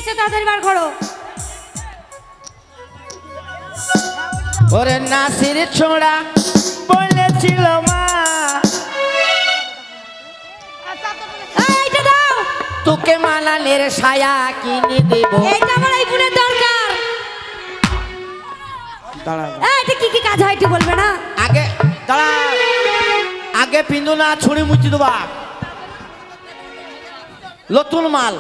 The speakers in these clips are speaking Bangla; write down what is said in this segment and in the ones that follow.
এসে তাড়াতাড়ি বার করো। ওরে নাসির ছোড়া বলেছিল মা এইটা দাও, তোকে মালানের ছায়া কিনে দেব। এইটা আমার এই বোনের দরকার। এটা কি কি কাজ হয় একটু বলবে না? আগে দাঁড়া, আগে পিন্দু না ছুরি মুচি দেবা, নতুন মাল।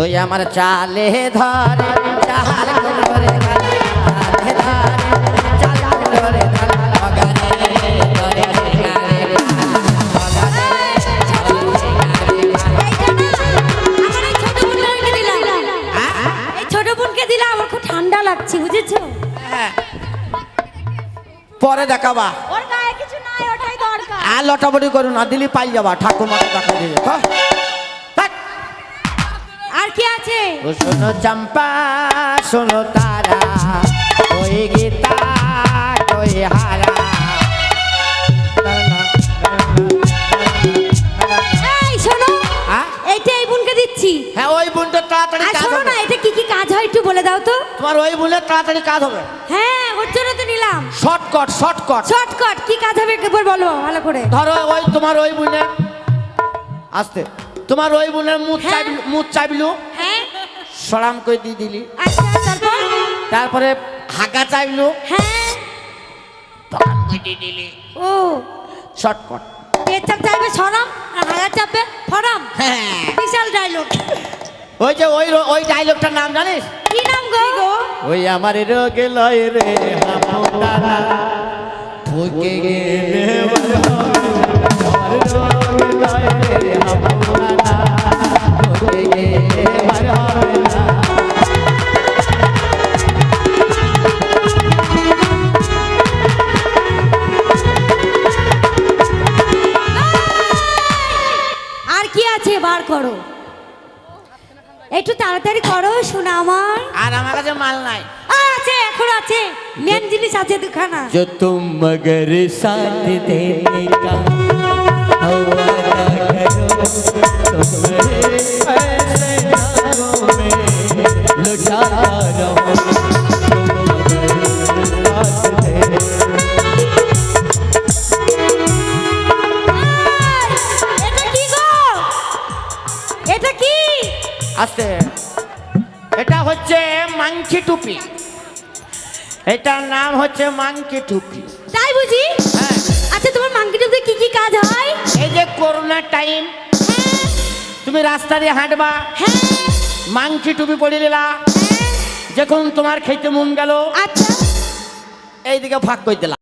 ওই আমার চালে ধরে চাল করে চালে ধরে চাল করে ছোট বোনকে দিলাম, আমার খুব ঠান্ডা লাগছে বুঝেছো? পরে দেখাবা, ওর গায়ে কিছু নাই, ওটাই দরকার। আর লটাবটি করো না, দিলি পাই যাবা, ঠাকুমাকে দেখা দিয়ে। আর কি আছে? ও শোনো চম্পা শোনো তারা, ওই গীতা ওই হারা। এই শোনো, এইটা এই বোনকে দিচ্ছি। হ্যাঁ ওই বোনটা তাড়াতাড়ি আর কাজ শোনো হবে। না, এটা কি কি কাজ হয় একটু বলে দাও তো। তোমার ওই বোনের তাড়াতাড়ি কাজ হবে। হ্যাঁ, ওর জন্য তো নিলাম। শর্টকাট শর্টকাট শর্টকাট কি কাজ হবে একবার বলো ভালো করে। ধরো ওই তোমার ওই বোনের আসতে, তোমার ওই বোনের মুখ চাইবিলু, হ্যাঁ সরাম করে দিয়ে দিলি। আচ্ছা, তারপর? তারপরে হাগা চাইবিলু, হ্যাঁ তখন করে দিয়ে দিলি। ও শর্টকাট। পেছাপ চাইবে সরম, আর হাগা চাপবে ফরম। হ্যাঁ বিশাল ডায়লগ। ওই যে ওই ডায়লগটার নাম জানিস? কি নাম গো? ওই আমার রোগে লয় রে হামদানা ঠকে গেলে আমার রোগে লয় রে হামদানা ঠকে গেলে হবে না। আর কি আছে বার করো, একটু তাড়াতাড়ি করো শোনা আমার। আর আমার কাছে মাল নাই। আছে, এখন আছে, মেন জিনিস আছে দুখানা। जो तुम मगर साथ देने का हवाला करो, तुम्हारे ऐसे नामों में लुटाता रहो, तुम मगर साथ देने। এটা কি গো? এটা কি? আস্তে, এটা হচ্ছে মাংকি টুপি, এটার নাম হচ্ছে মাংকি টুপি। তাই বুঝি? হ্যাঁ। আচ্ছা, তোমার মাংকিটাতে কি কি কাজ হয়? এই যে করোনা টাইম, হ্যাঁ তুমি রাস্তা দিয়ে হাঁটবা, হ্যাঁ মাংকি টুপি পরে নিলা, হ্যাঁ। যখন তোমার খেতে মন গেল আচ্ছা, এইদিকে ফাঁক করে দিলা।